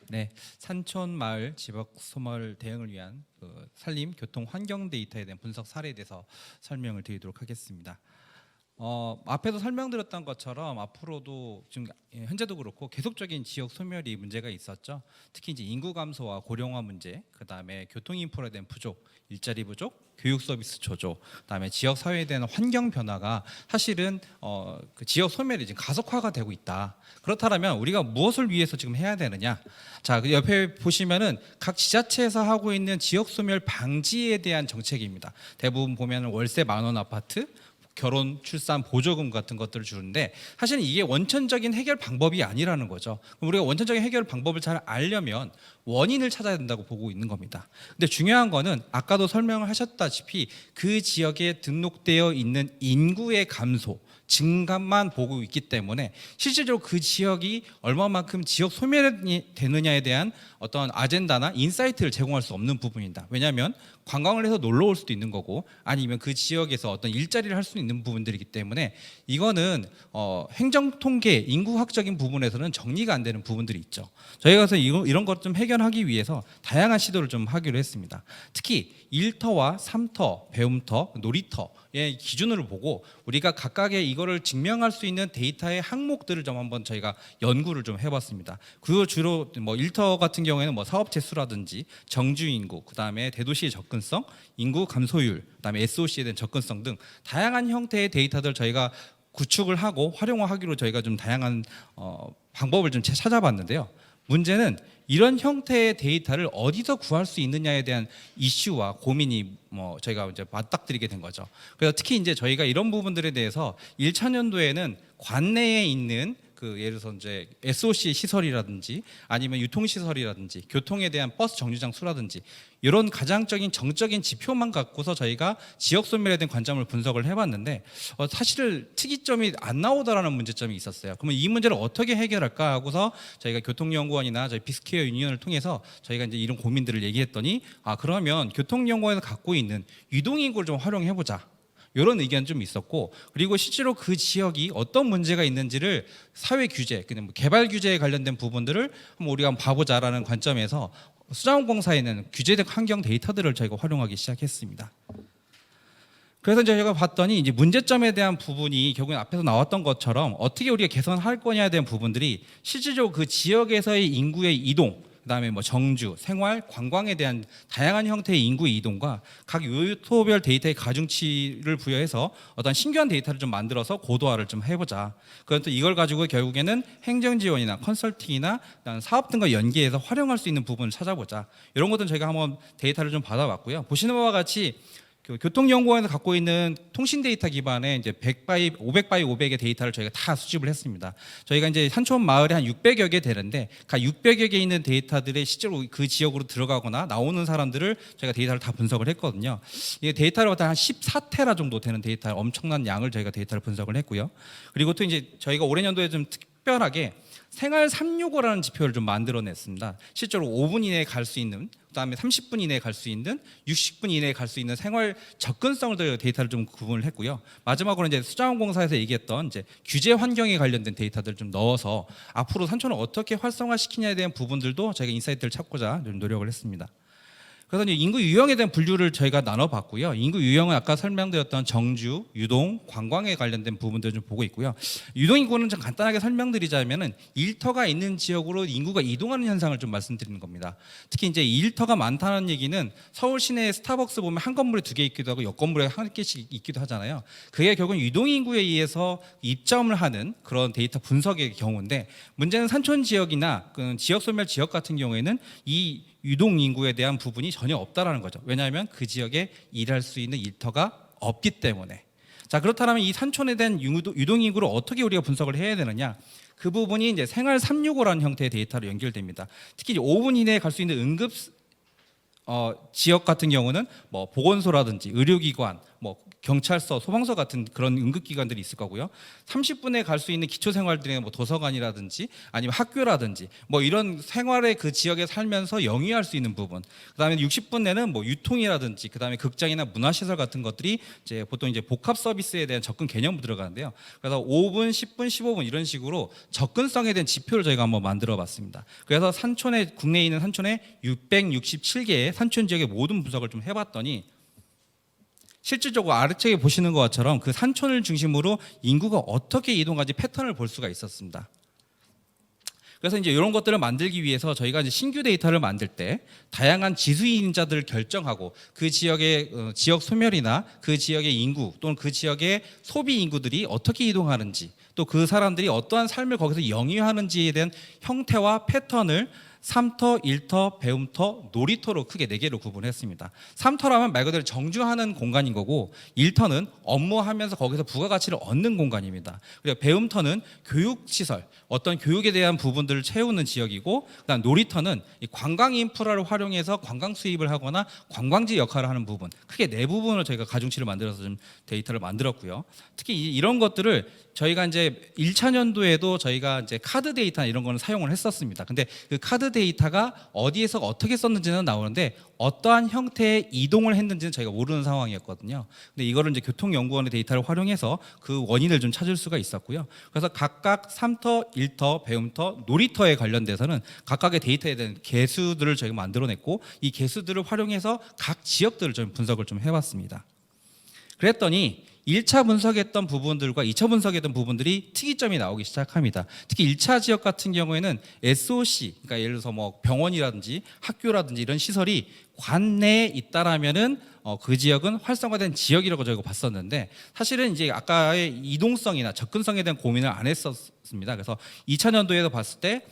네, 산촌 마을 지역 소멸 대응을 위한 산림 교통 환경 데이터에 대한 분석 사례에 대해서 설명을 드리도록 하겠습니다. 앞에서 설명드렸던 것처럼 앞으로도 지금 현재도 그렇고 계속적인 지역 소멸이 문제가 있었죠. 특히 이제 인구 감소와 고령화 문제, 그다음에 교통 인프라에 대한 부족, 일자리 부족, 교육 서비스 조조, 그다음에 지역 사회에 대한 환경 변화가 사실은 그 지역 소멸이 지금 가속화가 되고 있다. 그렇다면 우리가 무엇을 위해서 지금 해야 되느냐? 자, 그 옆에 보시면은 각 지자체에서 하고 있는 지역 소멸 방지에 대한 정책입니다. 대부분 보면은 월세 10,000원 아파트, 결혼, 출산, 보조금 같은 것들을 주는데 사실은 이게 원천적인 해결 방법이 아니라는 거죠. 그럼 우리가 원천적인 해결 방법을 잘 알려면 원인을 찾아야 된다고 보고 있는 겁니다. 근데 중요한 거는 아까도 설명을 하셨다시피 그 지역에 등록되어 있는 인구의 감소, 증가만 보고 있기 때문에 실질적으로 그 지역이 얼마만큼 지역 소멸이 되느냐에 대한 어떤 아젠다나 인사이트를 제공할 수 없는 부분이다. 왜냐하면 관광을 해서 놀러 올 수도 있는 거고 아니면 그 지역에서 어떤 일자리를 할 수 있는 부분들이기 때문에 이거는 행정통계, 인구학적인 부분에서는 정리가 안 되는 부분들이 있죠. 저희가 그래서 이런 것 좀 해결하기 위해서 다양한 시도를 좀 하기로 했습니다. 특히 1터와 3터, 배움터, 놀이터의 기준으로 보고 우리가 각각의 이거를 증명할 수 있는 데이터의 항목들을 좀 한번 저희가 연구를 좀 해봤습니다. 그 주로 뭐 1터 같은 경우에는 뭐 사업체 수라든지 정주 인구, 그다음에 대도시의 접근성, 인구 감소율, 그다음에 SOC에 대한 접근성 등 다양한 형태의 데이터들 저희가 구축을 하고 활용하기로 저희가 좀 다양한 방법을 좀 찾아봤는데요. 문제는 이런 형태의 데이터를 어디서 구할 수 있느냐에 대한 이슈와 고민이 저희가 이제 맞닥뜨리게 된 거죠. 그래서 특히 이제 저희가 이런 부분들에 대해서 1차년도에는 관내에 있는 그 예를 들어서 이제 SOC 시설이라든지 아니면 유통 시설이라든지 교통에 대한 버스 정류장 수라든지 이런 가장적인 정적인 지표만 갖고서 저희가 지역 소멸에 대한 관점을 분석을 해봤는데 사실 특이점이 안 나오더라는 문제점이 있었어요. 그러면 이 문제를 어떻게 해결할까 하고서 저희가 교통연구원이나 저희 비스케어 유니언을 통해서 저희가 이제 이런 고민들을 얘기했더니 그러면 교통연구원에서 갖고 있는 유동인구를 좀 활용해보자. 이런 의견 좀 있었고, 그리고 실제로 그 지역이 어떤 문제가 있는지를 사회 규제, 그냥 뭐 개발 규제에 관련된 부분들을 한번 우리가 한번 봐보자라는 관점에서 수자원공사에 있는 규제적 환경 데이터들을 저희가 활용하기 시작했습니다. 그래서 저희가 봤더니 이제 문제점에 대한 부분이 결국엔 앞에서 나왔던 것처럼 어떻게 우리가 개선할 거냐에 대한 부분들이 실질적으로 그 지역에서의 인구의 이동, 그다음에 뭐 정주, 생활, 관광에 대한 다양한 형태의 인구의 이동과 각 요소별 데이터의 가중치를 부여해서 어떤 신규한 데이터를 좀 만들어서 고도화를 좀 해보자. 그런데 이걸 가지고 결국에는 행정지원이나 컨설팅이나 사업 등과 연계해서 활용할 수 있는 부분을 찾아보자. 이런 것들은 저희가 한번 데이터를 좀 받아봤고요. 보시는 바와 같이 교통연구원에서 갖고 있는 통신 데이터 기반의 이제 500x 500의 데이터를 저희가 다 수집을 했습니다. 저희가 이제 산촌 마을에 한 600여 개 되는데 각 600여 개 있는 데이터들의 실제로 그 지역으로 들어가거나 나오는 사람들을 저희가 데이터를 다 분석을 했거든요. 이 데이터를 한 14테라 정도 되는 데이터, 엄청난 양을 저희가 데이터를 분석을 했고요. 그리고 또 이제 저희가 올해 연도에 좀 특별하게 생활 365라는 지표를 좀 만들어냈습니다. 실제로 5분 이내에 갈 수 있는, 그다음에 30분 이내에 갈 수 있는, 60분 이내에 갈 수 있는 생활 접근성을 데이터를 좀 구분을 했고요. 마지막으로 이제 수자원공사에서 얘기했던 이제 규제 환경에 관련된 데이터들을 좀 넣어서 앞으로 산촌을 어떻게 활성화시키냐에 대한 부분들도 저희가 인사이트를 찾고자 좀 노력을 했습니다. 그래서 이제 인구 유형에 대한 분류를 저희가 나눠봤고요. 인구 유형은 아까 설명드렸던 정주, 유동, 관광에 관련된 부분들을 좀 보고 있고요. 유동 인구는 좀 간단하게 설명드리자면은 일터가 있는 지역으로 인구가 이동하는 현상을 좀 말씀드리는 겁니다. 특히 이제 일터가 많다는 얘기는 서울 시내에 스타벅스 보면 한 건물에 2개 있기도 하고 옆 건물에 1개씩 있기도 하잖아요. 그게 결국은 유동 인구에 의해서 입점을 하는 그런 데이터 분석의 경우인데, 문제는 산촌 지역이나 그 지역 소멸 지역 같은 경우에는 이 유동 인구에 대한 부분이 전혀 없다라는 거죠. 왜냐하면 그 지역에 일할 수 있는 일터가 없기 때문에. 자, 그렇다면 이 산촌에 대한 유동 인구를 어떻게 우리가 분석을 해야 되느냐? 그 부분이 이제 생활 365라는 형태의 데이터로 연결됩니다. 특히 이제 5분 이내에 갈 수 있는 응급 지역 같은 경우는 뭐 보건소라든지 의료기관, 뭐 경찰서, 소방서 같은 그런 응급기관들이 있을 거고요. 30분에 갈 수 있는 기초생활들의 뭐 도서관이라든지 아니면 학교라든지 뭐 이런 생활의 그 지역에 살면서 영위할 수 있는 부분. 그다음에 60분 내는 뭐 유통이라든지 그다음에 극장이나 문화시설 같은 것들이 이제 보통 이제 복합 서비스에 대한 접근 개념으로 들어가는데요. 그래서 5분, 10분, 15분 이런 식으로 접근성에 대한 지표를 저희가 한번 만들어봤습니다. 그래서 산촌에 국내에 있는 산촌에 667개의 산촌 지역의 모든 분석을 좀 해봤더니 실질적으로 아래쪽에 보시는 것처럼 그 산촌을 중심으로 인구가 어떻게 이동하는지 패턴을 볼 수가 있었습니다. 그래서 이제 이런 것들을 만들기 위해서 저희가 이제 신규 데이터를 만들 때 다양한 지수인자들을 결정하고 그 지역의 지역 소멸이나 그 지역의 인구 또는 그 지역의 소비 인구들이 어떻게 이동하는지 또 그 사람들이 어떠한 삶을 거기서 영위하는지에 대한 형태와 패턴을 3터, 1터, 배움터, 놀이터로 크게 4개로 구분했습니다. 3터라면 말 그대로 정주하는 공간인 거고 1터는 업무하면서 거기서 부가가치를 얻는 공간입니다. 그리고 배움터는 교육시설, 어떤 교육에 대한 부분들을 채우는 지역이고 그다음 놀이터는 이 관광 인프라를 활용해서 관광 수입을 하거나 관광지 역할을 하는 부분, 크게 4부분을 저희가 가중치를 만들어서 좀 데이터를 만들었고요. 특히 이런 것들을 저희가 이제 1차 년도에도 저희가 이제 카드 데이터 이런 거는 사용을 했었습니다. 근데 그 카드 데이터가 어디에서 어떻게 썼는지는 나오는데 어떠한 형태의 이동을 했는지는 저희가 모르는 상황이었거든요. 근데 이거를 이제 교통연구원의 데이터를 활용해서 그 원인을 좀 찾을 수가 있었고요. 그래서 각각 3터, 1터, 배움터, 놀이터에 관련돼서는 각각의 데이터에 대한 개수들을 저희가 만들어냈고 이 개수들을 활용해서 각 지역들을 좀 분석을 좀 해봤습니다. 그랬더니 1차 분석했던 부분들과 2차 분석했던 부분들이 특이점이 나오기 시작합니다. 특히 1차 지역 같은 경우에는 SOC, 그러니까 예를 들어서 뭐 병원이라든지 학교라든지 이런 시설이 관내에 있다라면은 그 지역은 활성화된 지역이라고 저희가 봤었는데 사실은 이제 아까의 이동성이나 접근성에 대한 고민을 안 했었습니다. 그래서 2차 년도에도 봤을 때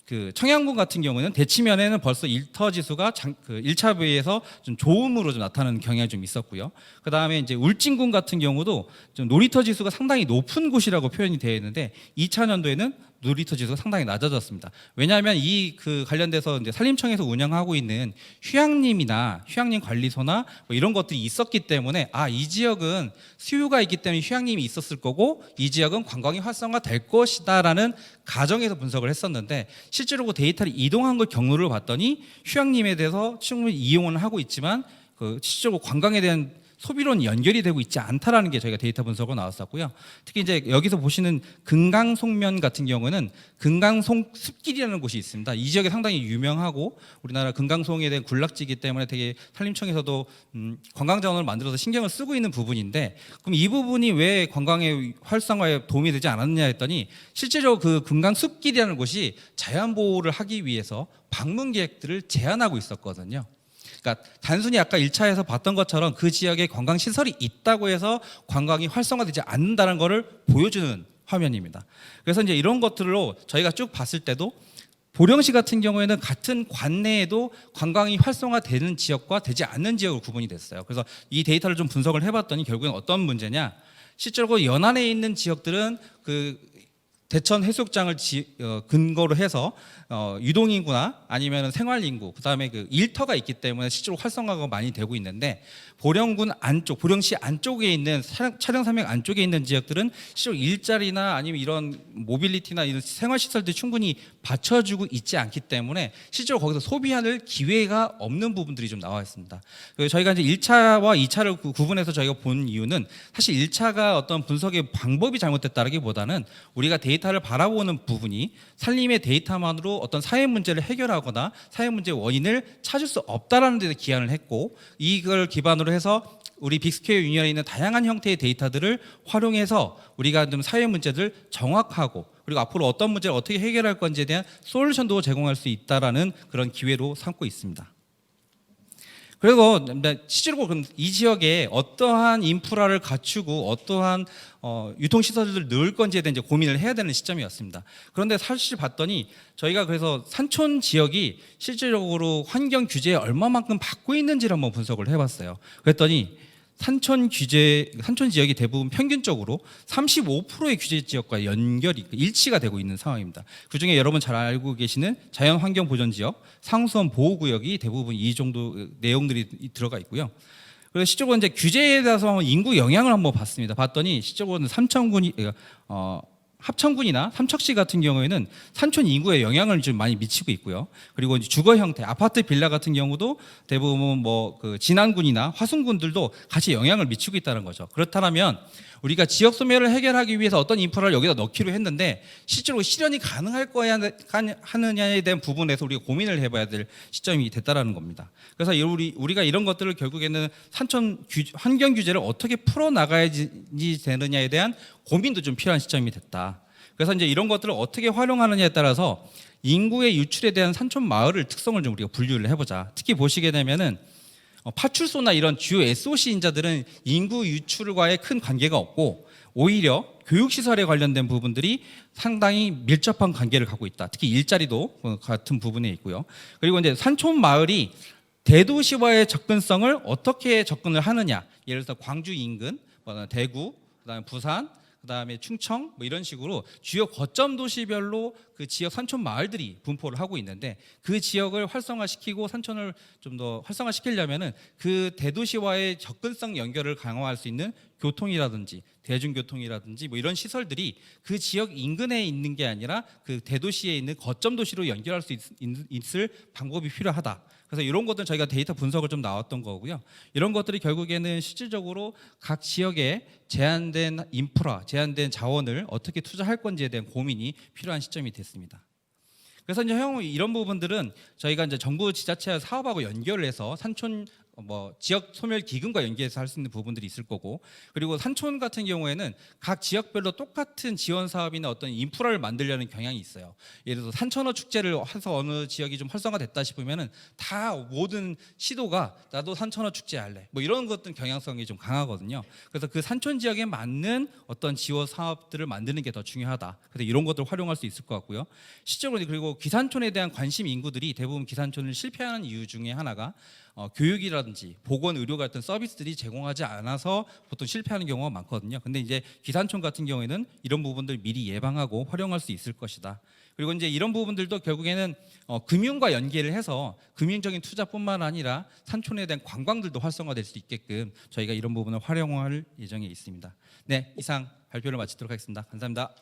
그 청양군 같은 경우는 대치면에는 벌써 1터 지수가 그 1차 비해서 좀 좋음으로 좀 나타나는 경향이 좀 있었고요. 그 다음에 이제 울진군 같은 경우도 좀 놀이터 지수가 상당히 높은 곳이라고 표현이 되어 있는데 2차 년도에는 놀이터 지수가 상당히 낮아졌습니다. 왜냐하면 이 그 관련돼서 이제 산림청에서 운영하고 있는 휴양림이나 휴양림 관리소나 뭐 이런 것들이 있었기 때문에 이 지역은 수요가 있기 때문에 휴양림이 있었을 거고 이 지역은 관광이 활성화될 것이다라는 가정에서 분석을 했었는데 실제로 그 데이터를 이동한 걸 경로를 봤더니 휴양림에 대해서 충분히 이용을 하고 있지만 그 실제로 관광에 대한 소비론 연결이 되고 있지 않다라는 게 저희가 데이터 분석으로 나왔었고요. 특히 이제 여기서 보시는 금강송면 같은 경우는 금강송 숲길이라는 곳이 있습니다. 이 지역이 상당히 유명하고 우리나라 금강송에 대한 군락지이기 때문에 되게 산림청에서도 관광 자원을 만들어서 신경을 쓰고 있는 부분인데 그럼 이 부분이 왜 관광의 활성화에 도움이 되지 않았느냐 했더니 실제로 그 금강 숲길이라는 곳이 자연 보호를 하기 위해서 방문객들을 제한하고 있었거든요. 그러니까 단순히 아까 1차에서 봤던 것처럼 그 지역에 관광 시설이 있다고 해서 관광이 활성화되지 않는다는 것을 보여주는 화면입니다. 그래서 이제 이런 것들로 저희가 쭉 봤을 때도 보령시 같은 경우에는 같은 관내에도 관광이 활성화되는 지역과 되지 않는 지역으로 구분이 됐어요. 그래서 이 데이터를 좀 분석을 해봤더니 결국엔 어떤 문제냐? 실제로 연안에 있는 지역들은 그 대천 해수욕장을 근거로 해서 유동인구나 아니면 생활인구 그다음에 그 일터가 있기 때문에 실제로 활성화가 많이 되고 있는데 보령군 안쪽, 보령시 안쪽에 있는 촬영산맥 안쪽에 있는 지역들은 실제로 일자리나 아니면 이런 모빌리티나 이런 생활시설들이 충분히 받쳐주고 있지 않기 때문에 실제로 거기서 소비할 기회가 없는 부분들이 좀 나와 있습니다. 그래서 저희가 이제 1차와 2차를 구분해서 저희가 본 이유는 사실 1차가 어떤 분석의 방법이 잘못됐다라기보다는 우리가 데이터를 바라보는 부분이 산림의 데이터만으로 어떤 사회 문제를 해결하거나 사회 문제의 원인을 찾을 수 없다라는 데 기한을 했고 이걸 기반으로 해서 우리 빅스퀘어 유니언에 있는 다양한 형태의 데이터들을 활용해서 우리가 좀 사회 문제들 정확하고 그리고 앞으로 어떤 문제를 어떻게 해결할 건지에 대한 솔루션도 제공할 수 있다라는 그런 기회로 삼고 있습니다. 그리고 실제로 이 지역에 어떠한 인프라를 갖추고 어떠한 유통시설들을 넣을 건지에 대한 이제 고민을 해야 되는 시점이었습니다. 그런데 사실 봤더니 저희가 그래서 산촌 지역이 실질적으로 환경 규제에 얼마만큼 받고 있는지를 한번 분석을 해봤어요. 그랬더니 산촌 지역이 대부분 평균적으로 35%의 규제 지역과 연결이 일치가 되고 있는 상황입니다. 그중에 여러분 잘 알고 계시는 자연환경보전지역, 상수원 보호구역이 대부분 이 정도 내용들이 들어가 있고요. 그래서 시적으로 이제 규제에 대해서 인구 영향을 한번 봤습니다. 봤더니 시적으로는 합천군이나 삼척시 같은 경우에는 산촌 인구에 영향을 좀 많이 미치고 있고요. 그리고 이제 주거 형태, 아파트 빌라 같은 경우도 대부분 뭐 그 진안군이나 화순군들도 같이 영향을 미치고 있다는 거죠. 그렇다면 우리가 지역 소멸을 해결하기 위해서 어떤 인프라를 여기다 넣기로 했는데 실제로 실현이 가능할 거야 하느냐에 대한 부분에서 우리가 고민을 해봐야 될 시점이 됐다라는 겁니다. 그래서 우리가 이런 것들을 결국에는 산촌 환경 규제를 어떻게 풀어 나가야지 되느냐에 대한 고민도 좀 필요한 시점이 됐다. 그래서 이제 이런 것들을 어떻게 활용하느냐에 따라서 인구의 유출에 대한 산촌 마을을 특성을 좀 우리가 분류를 해보자. 특히 보시게 되면은 파출소나 이런 주요 SOC 인자들은 인구 유출과의 큰 관계가 없고 오히려 교육시설에 관련된 부분들이 상당히 밀접한 관계를 갖고 있다. 특히 일자리도 같은 부분에 있고요. 그리고 이제 산촌 마을이 대도시와의 접근성을 어떻게 접근을 하느냐. 예를 들어서 광주 인근, 대구, 그다음에 부산, 그다음에 충청 뭐 이런 식으로 주요 거점 도시별로 그 지역 산촌 마을들이 분포를 하고 있는데 그 지역을 활성화시키고 산촌을 좀 더 활성화시키려면은 그 대도시와의 접근성 연결을 강화할 수 있는 교통이라든지 대중교통이라든지 뭐 이런 시설들이 그 지역 인근에 있는 게 아니라 그 대도시에 있는 거점 도시로 연결할 수 있을 방법이 필요하다. 그래서 이런 것들 저희가 데이터 분석을 좀 나왔던 거고요. 이런 것들이 결국에는 실질적으로 각 지역에 제한된 인프라, 제한된 자원을 어떻게 투자할 건지에 대한 고민이 필요한 시점이 됐습니다. 그래서 이제 이런 부분들은 저희가 이제 정부 지자체 사업하고 연결을 해서 산촌 지역 소멸 기금과 연계해서 할 수 있는 부분들이 있을 거고, 그리고 산촌 같은 경우에는 각 지역별로 똑같은 지원 사업이나 어떤 인프라를 만들려는 경향이 있어요. 예를 들어서 산천어 축제를 해서 어느 지역이 좀 활성화됐다 싶으면은 다 모든 시도가 나도 산천어 축제 할래 뭐 이런 것들 경향성이 좀 강하거든요. 그래서 그 산촌 지역에 맞는 어떤 지원 사업들을 만드는 게 더 중요하다. 그래서 이런 것들을 활용할 수 있을 것 같고요. 실적으로 그리고 기산촌에 대한 관심 인구들이 대부분 기산촌을 실패하는 이유 중에 하나가 교육이라든지 보건, 의료 같은 서비스들이 제공하지 않아서 보통 실패하는 경우가 많거든요. 근데 이제 기산촌 같은 경우에는 이런 부분들 미리 예방하고 활용할 수 있을 것이다. 그리고 이제 이런 부분들도 결국에는 금융과 연계를 해서 금융적인 투자뿐만 아니라 산촌에 대한 관광들도 활성화될 수 있게끔 저희가 이런 부분을 활용할 예정에 있습니다. 네, 이상 발표를 마치도록 하겠습니다. 감사합니다.